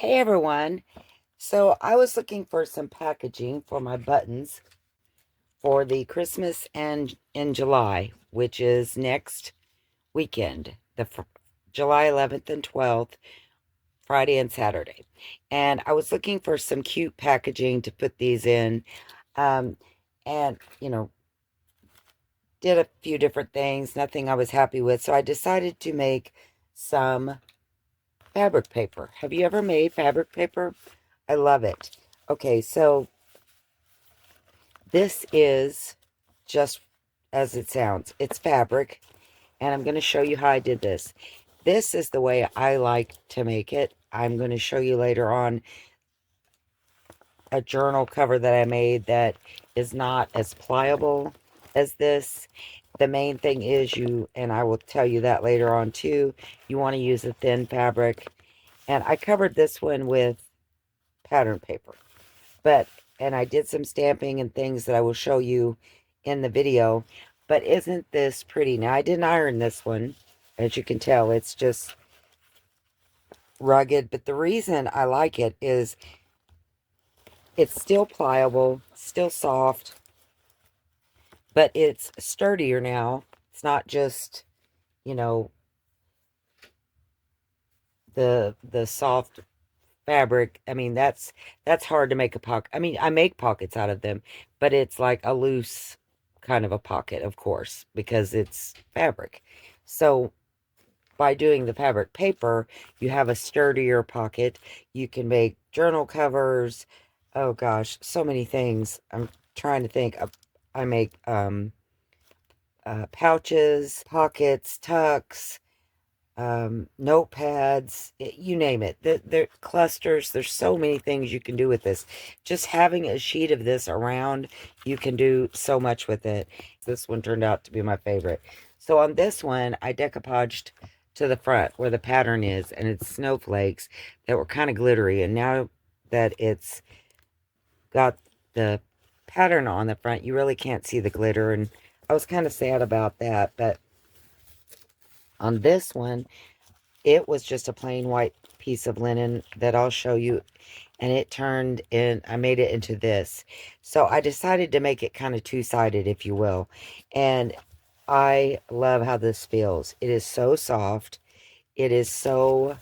Hey everyone. So I was looking for some packaging for my buttons for the Christmas and in July, which is next weekend, July 11th and 12th, Friday and Saturday. And I was looking for some cute packaging to put these in. Um, and, did a few different things, nothing I was happy with. So I decided to make some fabric paper. Have you ever made fabric paper? I love it. Okay, so this is just as it sounds. It's fabric, and I'm going to show you how I did this. This is the way I like to make it. I'm going to show you later on a journal cover that I made that is not as pliable as this. The main thing is and I will tell you that later on too, you want to use a thin fabric. And I covered this one with pattern paper. And I did some stamping and things that I will show you in the video. But isn't this pretty? Now, I didn't iron this one. As you can tell, it's just rugged. But the reason I like it is it's still pliable, still soft, but it's sturdier now. It's not just, you know, the soft fabric. I mean, that's hard to make a pocket. I mean, I make pockets out of them, but it's like a loose kind of a pocket, of course, because it's fabric. So by doing the fabric paper, you have a sturdier pocket. You can make journal covers. Oh gosh, so many things. I'm trying to think. I make pouches, pockets, tucks, notepads, you name it. The clusters, there's so many things you can do with this. Just having a sheet of this around, you can do so much with it. This one turned out to be my favorite. So on this one, I decoupaged to the front where the pattern is, and it's snowflakes that were kind of glittery. And now that it's got the pattern on the front, you really can't see the glitter. And I was kind of sad about that. But on this one, it was just a plain white piece of linen that I'll show you. And it turned in, I made it into this. So I decided to make it kind of two-sided, if you will. And I love how this feels. It is so soft. It is so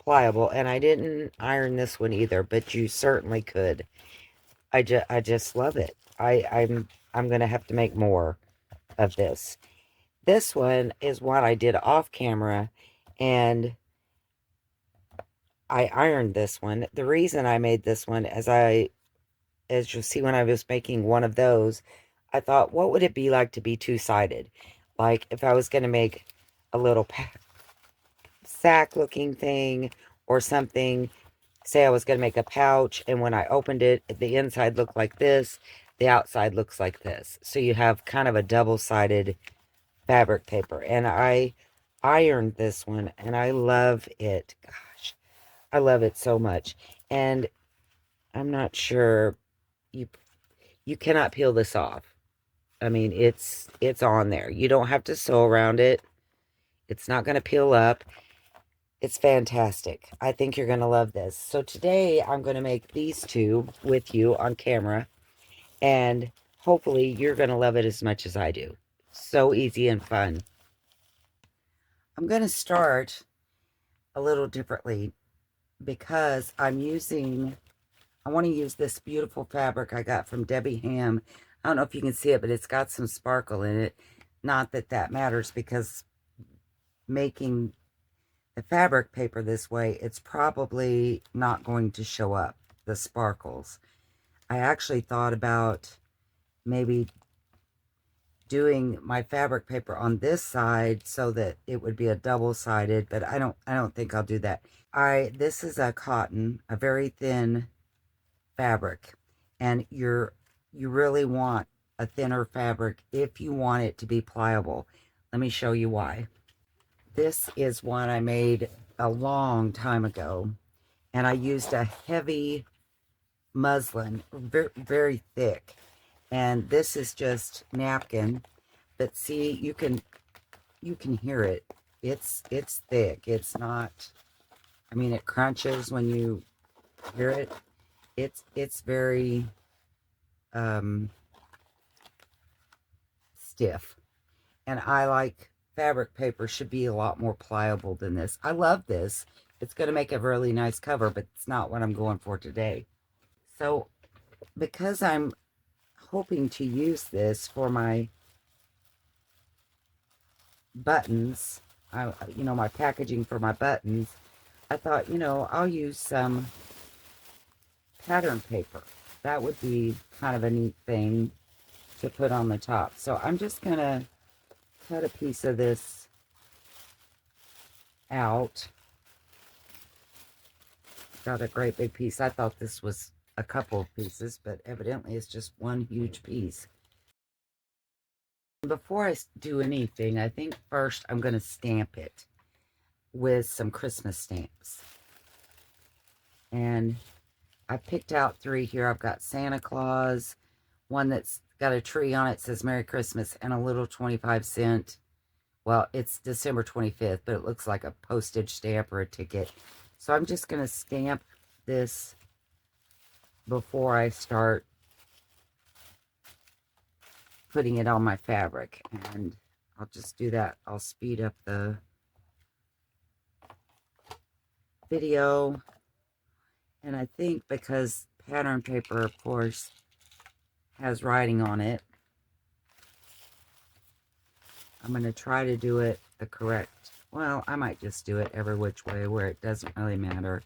pliable. And I didn't iron this one either, but you certainly could. I just love it. I'm going to have to make more of this. This one is what I did off camera, and I ironed this one. The reason I made this one, as you'll see when I was making one of those, I thought, what would it be like to be two-sided? Like if I was going to make a little sack-looking thing or something. Say I was going to make a pouch, and when I opened it, the inside looked like this, the outside looks like this. So you have kind of a double-sided fabric paper. And I ironed this one, and I love it. Gosh, I love it so much. And I'm not sure you cannot peel this off. I mean, it's on there. You don't have to sew around it. It's not going to peel up. It's fantastic. I think you're going to love this. So today I'm going to make these two with you on camera, and hopefully you're going to love it as much as I do. So easy and fun. I'm going to start a little differently because I want to use this beautiful fabric I got from Debbie Ham. I don't know if you can see it, but it's got some sparkle in it. Not that that matters, because making the fabric paper this way, it's probably not going to show up, the sparkles. I actually thought about maybe doing my fabric paper on this side so that it would be a double-sided, but I don't think I'll do that. This is a cotton, a very thin fabric, and you really want a thinner fabric if you want it to be pliable. Let me show you why. This is one I made a long time ago, and I used a heavy muslin, very, very thick. And this is just napkin, but see, you can hear it. It's thick. It's not, I mean, it crunches when you Hear it? It's very stiff. And I like fabric paper should be a lot more pliable than this. I love this. It's going to make a really nice cover, but it's not what I'm going for today. So because I'm hoping to use this for my buttons, my packaging for my buttons, I thought, I'll use some pattern paper. That would be kind of a neat thing to put on the top. So I'm just going to cut a piece of this out. Got a great big piece. I thought this was a couple of pieces, but evidently it's just one huge piece. Before I do anything, I think first I'm going to stamp it with some Christmas stamps. And I picked out 3 here. I've got Santa Claus, one that's got a tree on it, says Merry Christmas, and a little 25-cent. Well, it's December 25th, but it looks like a postage stamp or a ticket. So I'm just going to stamp this before I start putting it on my fabric. And I'll just do that. I'll speed up the video. And I think because pattern paper, of course, has writing on it, I'm going to try to do it the correct, well, I might just do it every which way where it doesn't really matter.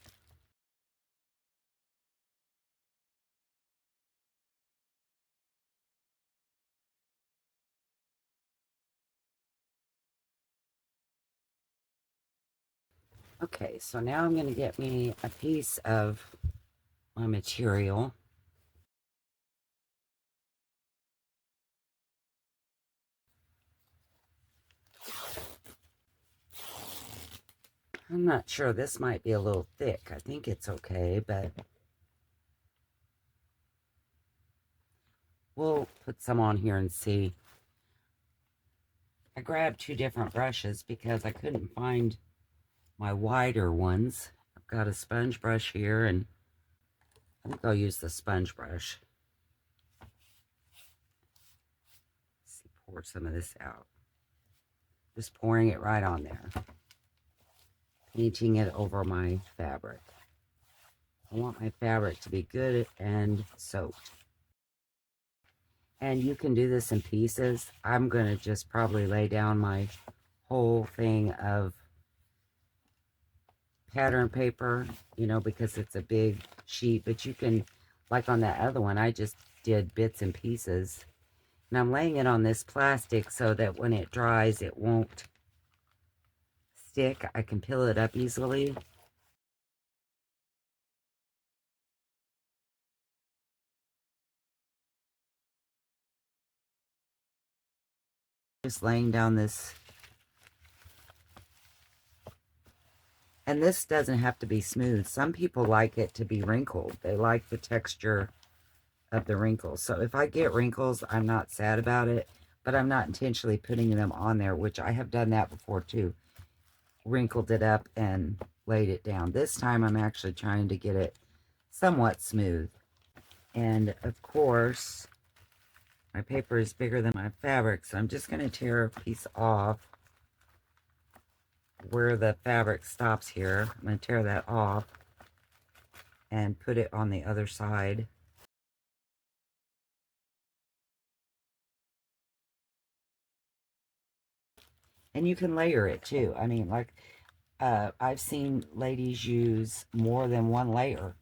Okay, so now I'm going to get me a piece of my material. I'm not sure. This might be a little thick. I think it's okay, but we'll put some on here and see. I grabbed 2 different brushes because I couldn't find my wider ones. I've got a sponge brush here, and I think I'll use the sponge brush. Let's see, pour some of this out. Just pouring it right on there. Painting it over my fabric. I want my fabric to be good and soaked. And you can do this in pieces. I'm going to just probably lay down my whole thing of pattern paper, because it's a big sheet. But you can, like on that other one, I just did bits and pieces. And I'm laying it on this plastic so that when it dries, it won't stick. I can peel it up easily. Just laying down this. And this doesn't have to be smooth. Some people like it to be wrinkled. They like the texture of the wrinkles. So if I get wrinkles, I'm not sad about it, but I'm not intentionally putting them on there, which I have done that before too. Wrinkled it up and laid it down. This time I'm actually trying to get it somewhat smooth. And of course, my paper is bigger than my fabric, so I'm just going to tear a piece off where the fabric stops here. I'm going to tear that off and put it on the other side. And you can layer it too. I mean, like, I've seen ladies use more than one layer.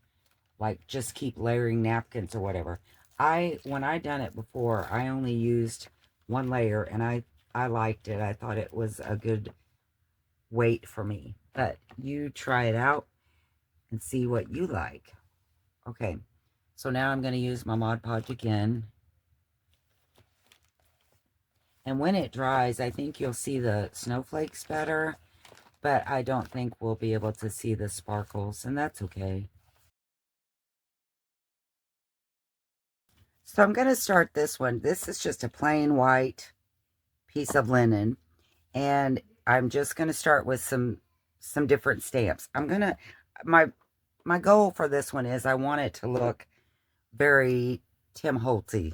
Like, just keep layering napkins or whatever. When I done it before, I only used one layer, and I liked it. I thought it was a good weight for me. But you try it out and see what you like. Okay, so now I'm going to use my Mod Podge again. And when it dries, I think you'll see the snowflakes better, but I don't think we'll be able to see the sparkles, and that's okay. So I'm going to start this one. This is just a plain white piece of linen, and I'm just going to start with some different stamps. My my goal for this one is I want it to look very Tim Holtzy.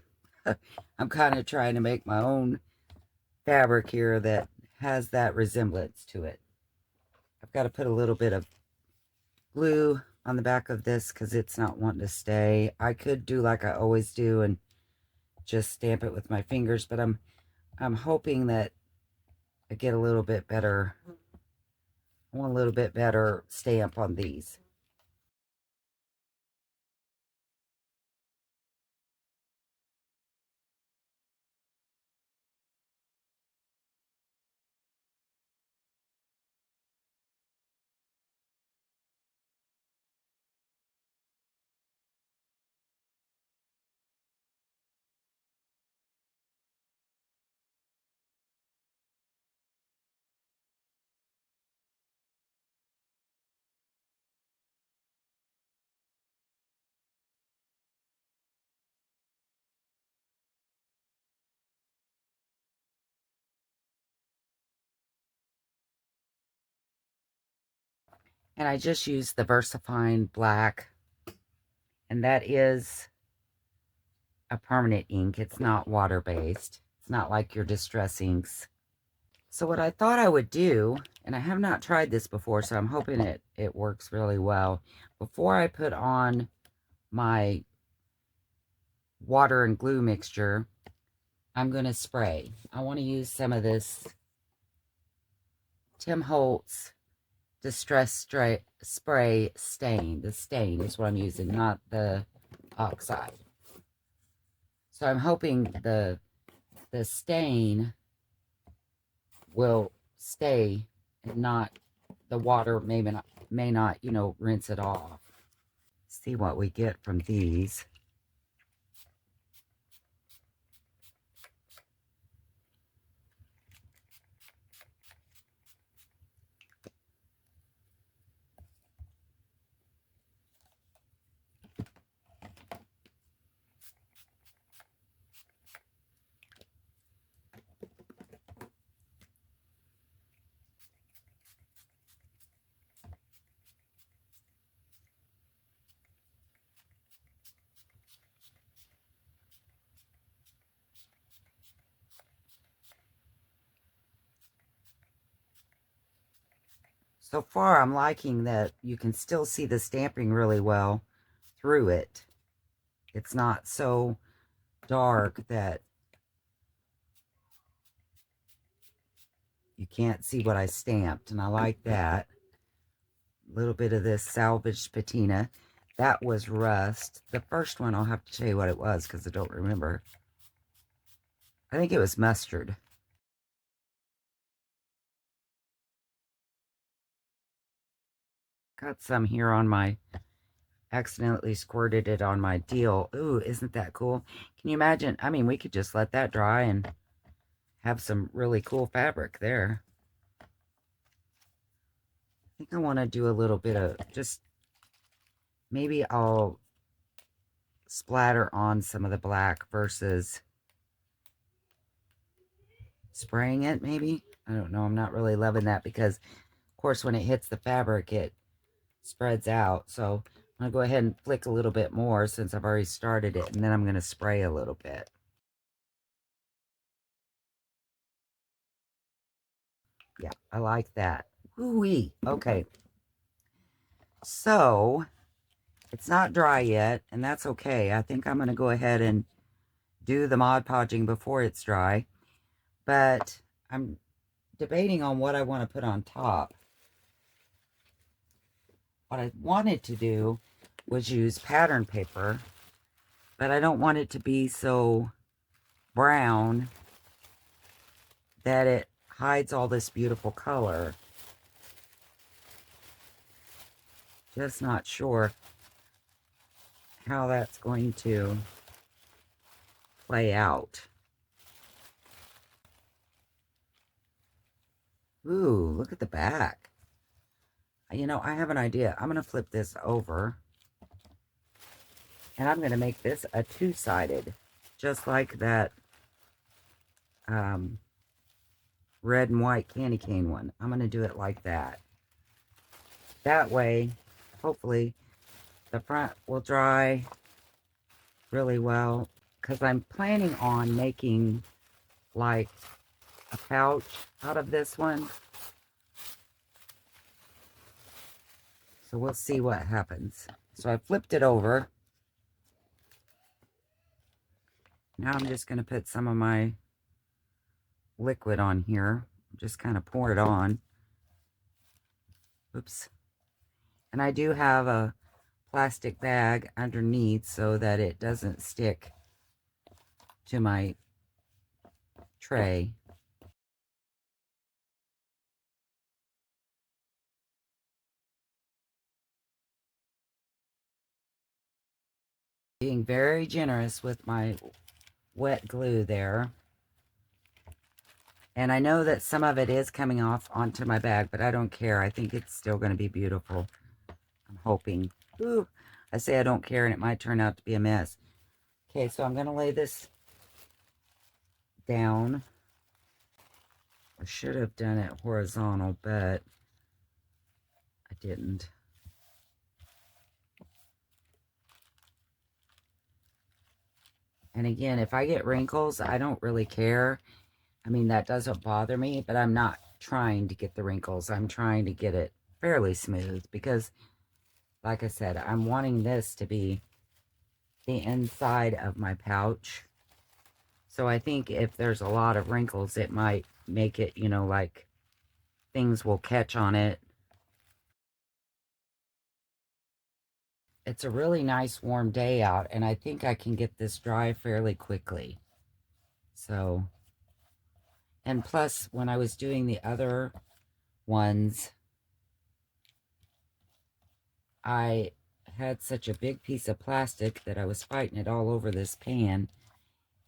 I'm kind of trying to make my own fabric here that has that resemblance to it. I've got to put a little bit of glue on the back of this because it's not wanting to stay. I could do like I always do and just stamp it with my fingers, but I'm hoping that I get a little bit better. I want a little bit better stamp on these. And I just used the VersaFine black, and that is a permanent ink. It's not water-based. It's not like your distress inks. So what I thought I would do, and I have not tried this before, so I'm hoping it works really well. Before I put on my water and glue mixture, I'm going to spray. I want to use some of this Tim Holtz Distress Spray Stain. The stain is what I'm using, not the oxide. So I'm hoping the stain will stay and not, the water may not, you know, rinse it off. See what we get from these. So far, I'm liking that you can still see the stamping really well through it. It's not so dark that you can't see what I stamped, and I like that. A little bit of this salvaged patina. That was rust. The first one, I'll have to tell you what it was because I don't remember. I think it was mustard. Got some here on my, accidentally squirted it on my deal. Ooh, isn't that cool? Can you imagine? I mean, we could just let that dry and have some really cool fabric there. I think I want to do a little bit of just, maybe I'll splatter on some of the black versus spraying it, maybe. I don't know. I'm not really loving that because, of course, when it hits the fabric, it spreads out. So I'm going to go ahead and flick a little bit more since I've already started it, and then I'm going to spray a little bit. Yeah, I like that. Woo-wee. Okay. So it's not dry yet, and that's okay. I think I'm going to go ahead and do the Mod Podging before it's dry. But I'm debating on what I want to put on top. What I wanted to do was use pattern paper, but I don't want it to be so brown that it hides all this beautiful color. Just not sure how that's going to play out. Ooh, look at the back. You know, I have an idea. I'm going to flip this over. And I'm going to make this a two-sided. Just like that red and white candy cane one. I'm going to do it like that. That way, hopefully, The front will dry really well because I'm planning on making like a pouch out of this one. So we'll see what happens. So I flipped it over. Now I'm just going to put some of my liquid on here. Just kind of pour it on. Oops. And I do have a plastic bag underneath so that it doesn't stick to my tray. Being very generous with my wet glue there. And I know that some of it is coming off onto my bag, but I don't care. I think it's still going to be beautiful. I'm hoping. Ooh, I say I don't care, and it might turn out to be a mess. Okay, so I'm going to lay this down. I should have done it horizontal, but I didn't. And again, if I get wrinkles, I don't really care. I mean, that doesn't bother me, but I'm not trying to get the wrinkles. I'm trying to get it fairly smooth because, like I said, I'm wanting this to be the inside of my pouch. So I think if there's a lot of wrinkles, it might make it, you know, like things will catch on it. It's a really nice warm day out, and I think I can get this dry fairly quickly. So, and plus, when I was doing the other ones, I had such a big piece of plastic that I was fighting it all over this pan.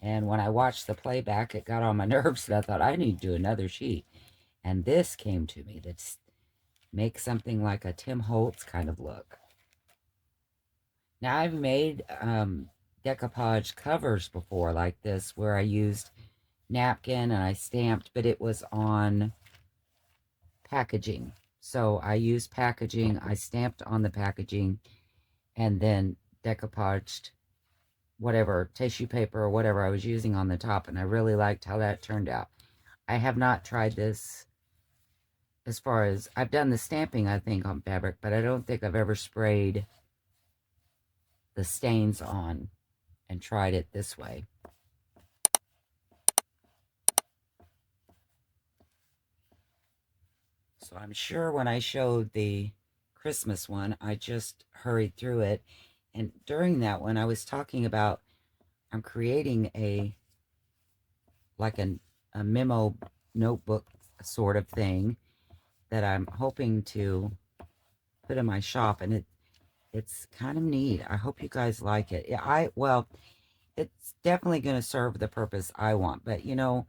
And when I watched the playback, it got on my nerves, and I thought, I need to do another sheet. And this came to me that makes something like a Tim Holtz kind of look. Now, I've made decoupage covers before like this, where I used napkin and I stamped, but it was on packaging. So I used packaging, I stamped on the packaging, and then decoupaged whatever, tissue paper or whatever I was using on the top, and I really liked how that turned out. I have not tried this as far as, I've done the stamping, I think, on fabric, but I don't think I've ever sprayed the stains on and tried it this way. So I'm sure when I showed the Christmas one, I just hurried through it. And during that one, I was talking about, I'm creating like a memo notebook sort of thing that I'm hoping to put in my shop. And it's kind of neat. I hope you guys like it. Well, it's definitely going to serve the purpose I want. But, you know,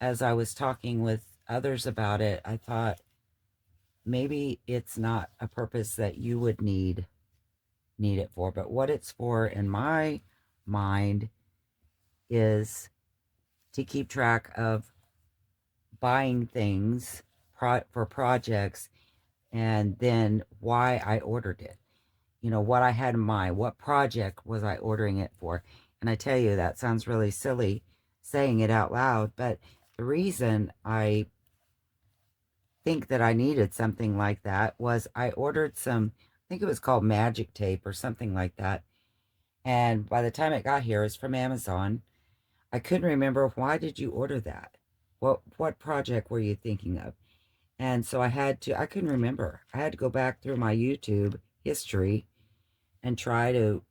as I was talking with others about it, I thought maybe it's not a purpose that you would need it for. But what it's for in my mind is to keep track of buying things for projects, and then why I ordered it. You know, what I had in mind, what project was I ordering it for. And I tell you, that sounds really silly saying it out loud, but the reason I think that I needed something like that was I ordered some, I think it was called magic tape or something like that. And by the time it got here, it's from Amazon. I couldn't remember, why did you order that? What project were you thinking of? And so I couldn't remember. I had to go back through my YouTube history and try to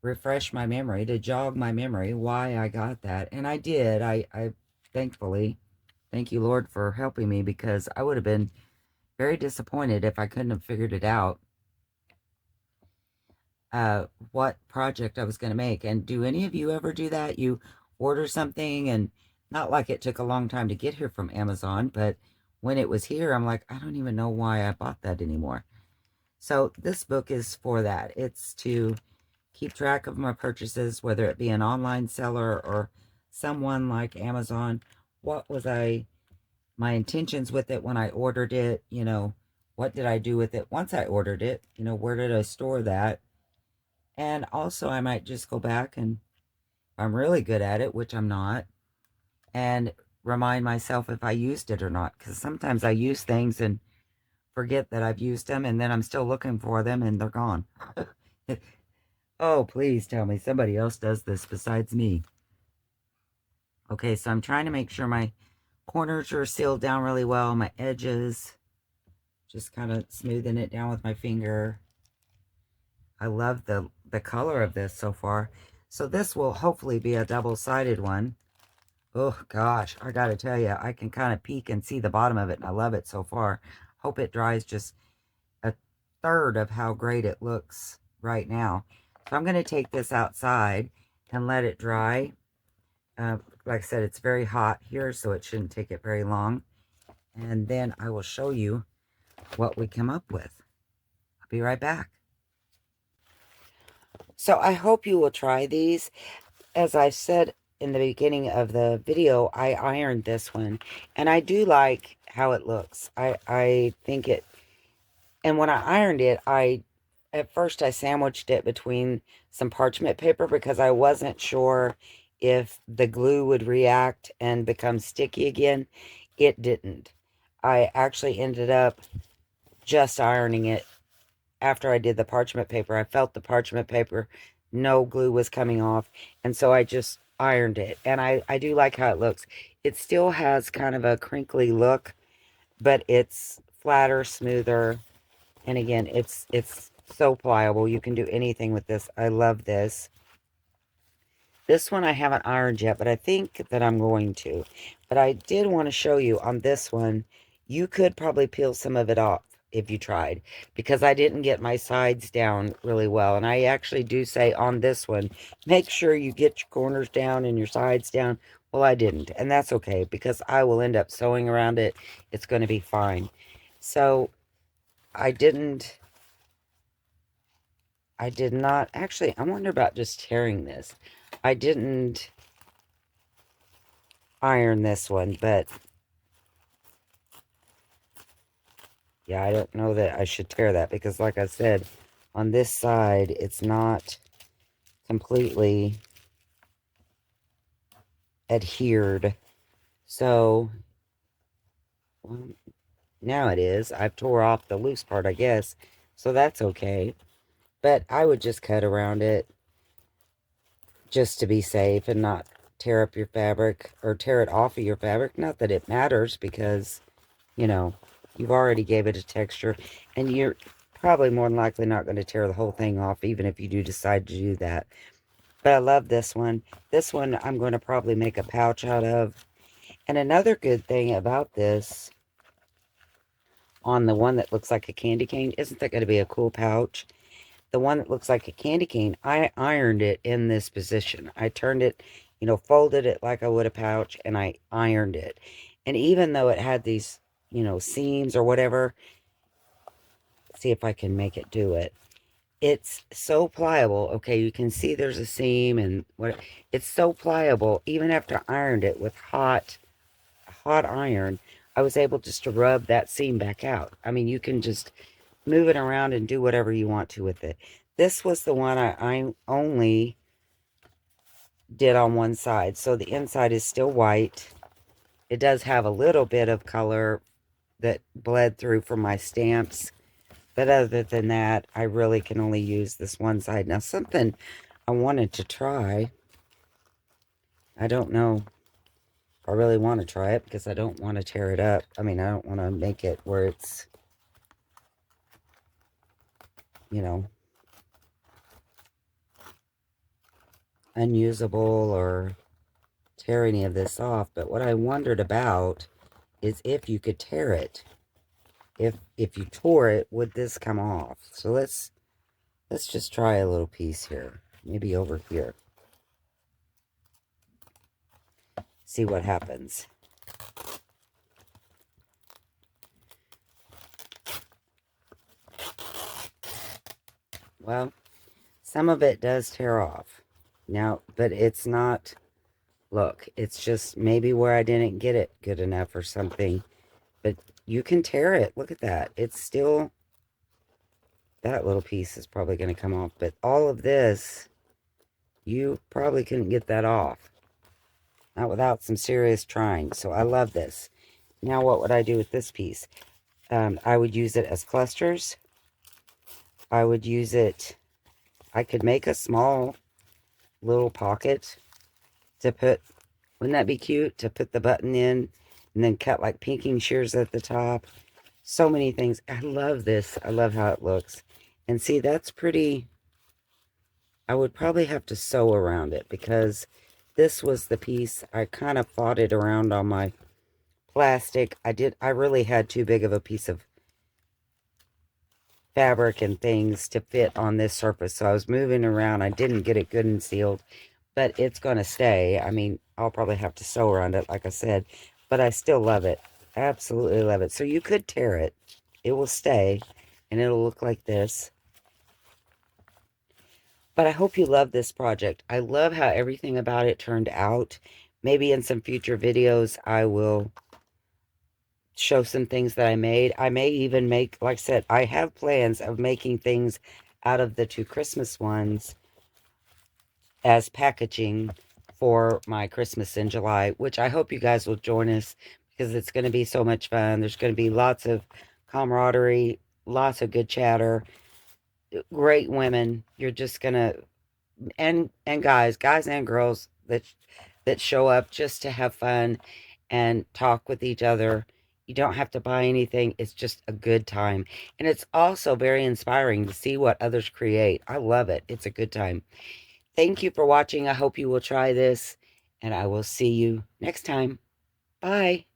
refresh my memory, to jog my memory why I got that. And I did. I thankfully, thank you, Lord, for helping me, because I would have been very disappointed if I couldn't have figured it out, what project I was going to make. And do any of you ever do that? You order something, and not like it took a long time to get here from Amazon, but when it was here, I'm like, I don't even know why I bought that anymore. So this book is for that. It's to keep track of my purchases, whether it be an online seller or someone like Amazon. What was my intentions with it when I ordered it? You know, what did I do with it once I ordered it? You know, where did I store that? And also I might just go back and I'm really good at it, which I'm not, and remind myself if I used it or not. Because sometimes I use things and forget that I've used them, and then I'm still looking for them and they're gone. Oh, please tell me somebody else does this besides me. Okay, so I'm trying to make sure my corners are sealed down really well, my edges. Just kind of smoothing it down with my finger. I love the color of this so far. So this will hopefully be a double-sided one. Oh gosh, I gotta tell you, I can kind of peek and see the bottom of it, and I love it so far. Hope it dries just a third of how great it looks right now. So I'm gonna take this outside and let it dry. Like I said, it's very hot here, so it shouldn't take it very long. And then I will show you what we come up with. I'll be right back. So I hope you will try these. As I said in the beginning of the video, I ironed this one, and I do like how it looks. I think it, and when I ironed it, at first I sandwiched it between some parchment paper because I wasn't sure if the glue would react and become sticky again. It didn't. I actually ended up just ironing it after I did the parchment paper. I felt the parchment paper, no glue was coming off, and so I just ironed it. And I do like how it looks. It still has kind of a crinkly look, but it's flatter, smoother, and again, it's so pliable. You can do anything with this. I love this. This one I haven't ironed yet, but I think that I'm going to. But I did want to show you on this one, you could probably peel some of it off if you tried, because I didn't get my sides down really well. And I actually do say on this one, make sure you get your corners down and your sides down. Well, I didn't, and that's okay, because I will end up sewing around it. It's going to be fine. So I did not, actually, I wonder about just tearing this. I didn't iron this one, but yeah, I don't know that I should tear that, because like I said, on this side, it's not completely adhered. So, well, now it is. I've tore off the loose part, I guess. So that's okay. But I would just cut around it just to be safe and not tear up your fabric or tear it off of your fabric. Not that it matters, because, you know, you've already gave it a texture, and you're probably more than likely not going to tear the whole thing off, even if you do decide to do that. But I love this one. This one I'm going to probably make a pouch out of. And another good thing about this, on the one that looks like a candy cane, isn't that going to be a cool pouch? The one that looks like a candy cane, I ironed it in this position. I turned it, you know, folded it like I would a pouch, and I ironed it. And even though it had these, you know, seams or whatever, see if I can make it do it. It's so pliable. Okay, you can see there's a seam and what, it's so pliable. Even after I ironed it with hot iron, I was able just to rub that seam back out. I mean, you can just move it around and do whatever you want to with it. This was the one I only did on one side. So the inside is still white. It does have a little bit of color that bled through from my stamps. But other than that, I really can only use this one side. Now, something I wanted to try, I don't know if I really want to try it, because I don't want to tear it up. I mean, I don't want to make it where it's, you know, unusable or tear any of this off. But what I wondered about is if you could tear it. If you tore it, would this come off? So let's just try a little piece here. Maybe over here. See what happens. Well, some of it does tear off. Now, but it's not, look, it's just maybe where I didn't get it good enough or something. But you can tear it. Look at that. It's still, that little piece is probably going to come off, but all of this, you probably couldn't get that off. Not without some serious trying. So I love this. Now what would I do with this piece? I would use it as clusters. I would use it, I could make a small little pocket to put, wouldn't that be cute? To put the button in and then cut like pinking shears at the top. So many things. I love this. I love how it looks. And see, that's pretty, I would probably have to sew around it because this was the piece. I kind of fought it around on my plastic. I really had too big of a piece of fabric and things to fit on this surface. So I was moving around. I didn't get it good and sealed, but it's going to stay. I mean, I'll probably have to sew around it, like I said, but I still love it. Absolutely love it. So you could tear it. It will stay, and it'll look like this. But I hope you love this project. I love how everything about it turned out. Maybe in some future videos, I will show some things that I made. I may even make, like I said, I have plans of making things out of the 2 Christmas ones as packaging for my Christmas in July, which I hope you guys will join us because it's going to be so much fun. There's going to be lots of camaraderie, lots of good chatter, great women. You're just going to, and guys and girls that show up just to have fun and talk with each other. You don't have to buy anything. It's just a good time. And it's also very inspiring to see what others create. I love it. It's a good time. Thank you for watching. I hope you will try this, and I will see you next time. Bye.